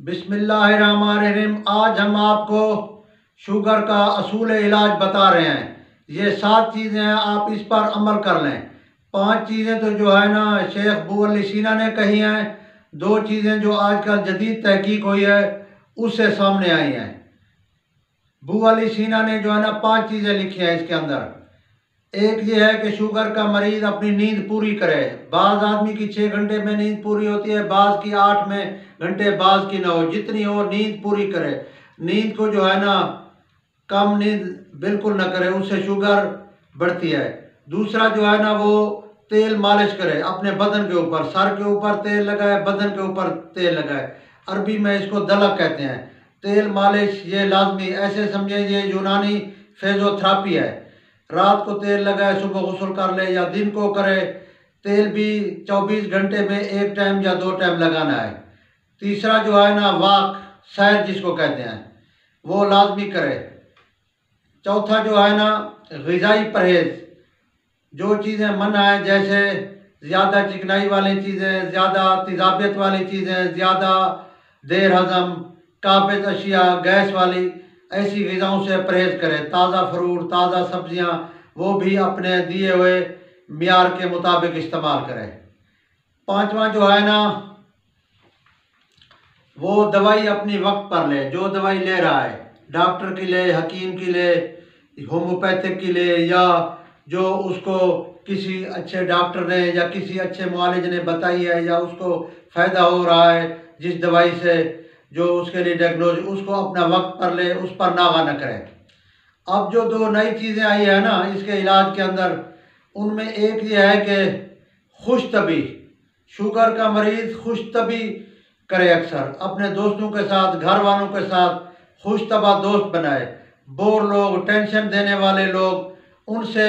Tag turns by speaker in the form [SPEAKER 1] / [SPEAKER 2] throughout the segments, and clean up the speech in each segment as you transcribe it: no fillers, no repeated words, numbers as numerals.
[SPEAKER 1] बिस्मिल्लाहिर्रहमानिर्रहीम। आज हम आपको शुगर का असूल इलाज बता रहे हैं। ये 7 चीज़ें हैं, आप इस पर अमल कर लें। 5 चीज़ें तो जो है ना शेख बू अली सीना ने कही हैं। 2 चीज़ें जो आजकल जदीद तहकीक हुई है उससे सामने आई हैं। बू अली सीना ने जो है ना 5 चीज़ें लिखी हैं इसके अंदर। एक ये है कि शुगर का मरीज़ अपनी नींद पूरी करे। बाज़ आदमी की 6 घंटे में नींद पूरी होती है, बाज़ की 8 में घंटे, बाज़ की ना हो, जितनी हो नींद पूरी करे। नींद को जो है ना कम नींद बिल्कुल ना करे, उससे शुगर बढ़ती है। दूसरा जो है ना वो तेल मालिश करे अपने बदन के ऊपर, सर के ऊपर तेल लगाए, बदन के ऊपर तेल लगाए। अरबी में इसको दलक कहते हैं। तेल मालिश ये लाजमी, ऐसे समझे ये यूनानी फिजियोथेरेपी है। रात को तेल लगाए, सुबह गुस्ल कर ले या दिन को करे। तेल भी 24 घंटे में 1 टाइम या 2 टाइम लगाना है। तीसरा जो है ना वॉक, सैर जिसको कहते हैं, वो लाजमी करे। चौथा जो है ना ग़िज़ाई परहेज़, जो चीज़ें मना है जैसे ज़्यादा चिकनाई वाली चीज़ें, ज़्यादा तेज़ाबियत वाली चीज़ें, ज़्यादा देर हज़म, काबिज़ अशिया, गैस वाली ऐसी ग़िज़ाओं से परहेज़ करें। ताज़ा फ्रूट, ताज़ा सब्ज़ियाँ वो भी अपने दिए हुए मियार के मुताबिक इस्तेमाल करें। पाँचवा जो है ना वो दवाई अपनी वक्त पर ले। जो दवाई ले रहा है डॉक्टर की ले, हकीम की ले, होम्योपैथिक की ले, या जो उसको किसी अच्छे डॉक्टर ने या किसी अच्छे मुआलिज ने बताई है या उसको फ़ायदा हो रहा है जिस दवाई से, जो उसके लिए डायग्नोज, उसको अपना वक्त पर ले, उस पर नागा न करे। अब जो 2 नई चीज़ें आई है ना इसके इलाज के अंदर, उनमें एक ये है कि खुश तबी। शुगर का मरीज़ खुश तबी करे, अक्सर अपने दोस्तों के साथ, घर वालों के साथ खुश तबा दोस्त बनाए। बोर लोग, टेंशन देने वाले लोग, उनसे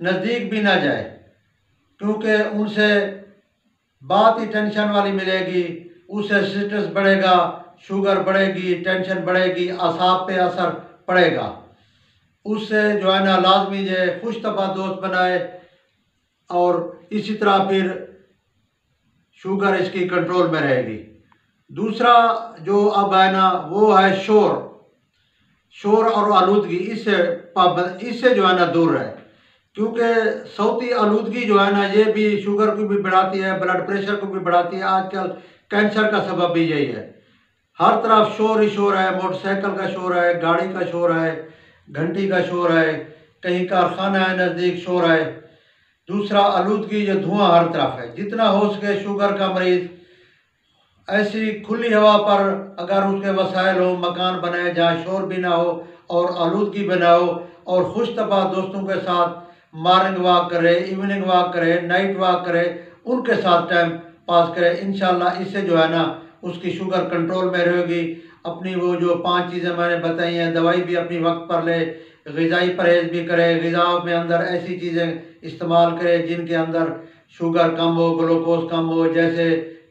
[SPEAKER 1] नज़दीक भी ना जाए, क्योंकि उनसे बात ही टेंशन वाली मिलेगी, उससे स्ट्रेस बढ़ेगा, शुगर बढ़ेगी, टेंशन बढ़ेगी, असाब पे असर पड़ेगा। उससे जो है ना लाजमी है खुश तबा दोस्त बनाए, और इसी तरह फिर शुगर इसकी कंट्रोल में रहेगी। दूसरा जो अब है ना वो है शोर और आलूदगी। इससे जो है ना दूर रहे, क्योंकि सौती आलूदगी जो है ना ये भी शुगर को भी बढ़ाती है, ब्लड प्रेशर को भी बढ़ाती है। आजकल कैंसर का सबब भी यही है। हर तरफ शोर ही शोर है, मोटरसाइकिल का शोर है, गाड़ी का शोर है, घंटी का शोर है, कहीं कारखाना है नज़दीक, शोर है। दूसरा आलूदगी, जो धुआं हर तरफ है। जितना हो सके शुगर का मरीज़ ऐसी खुली हवा पर, अगर उसके वसाइल हो, मकान बनाए जहाँ शोर भी ना हो और आलूदगी भी ना हो, और खुश तबा दोस्तों के साथ मॉर्निंग वॉक करे, इवनिंग वॉक करे, नाइट वॉक करे, उनके साथ टाइम पास करे। इंशाल्लाह इससे जो है ना उसकी शुगर कंट्रोल में रहेगी। अपनी वो जो 5 चीज़ें मैंने बताई हैं, दवाई भी अपनी वक्त पर ले, ग़िज़ाई परहेज़ भी करे, ग़िज़ा में अंदर ऐसी चीज़ें इस्तेमाल करे जिनके अंदर शुगर कम हो, ग्लूकोज कम हो, जैसे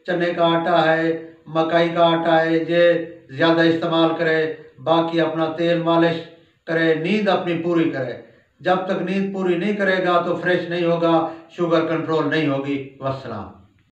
[SPEAKER 1] चने का आटा है, मकई का आटा है, ये ज़्यादा इस्तेमाल करे। बाकी अपना तेल मालिश करे, नींद अपनी पूरी करे। जब तक नींद पूरी नहीं करेगा तो फ्रेश नहीं होगा, शुगर कंट्रोल नहीं होगी। वस्सलाम।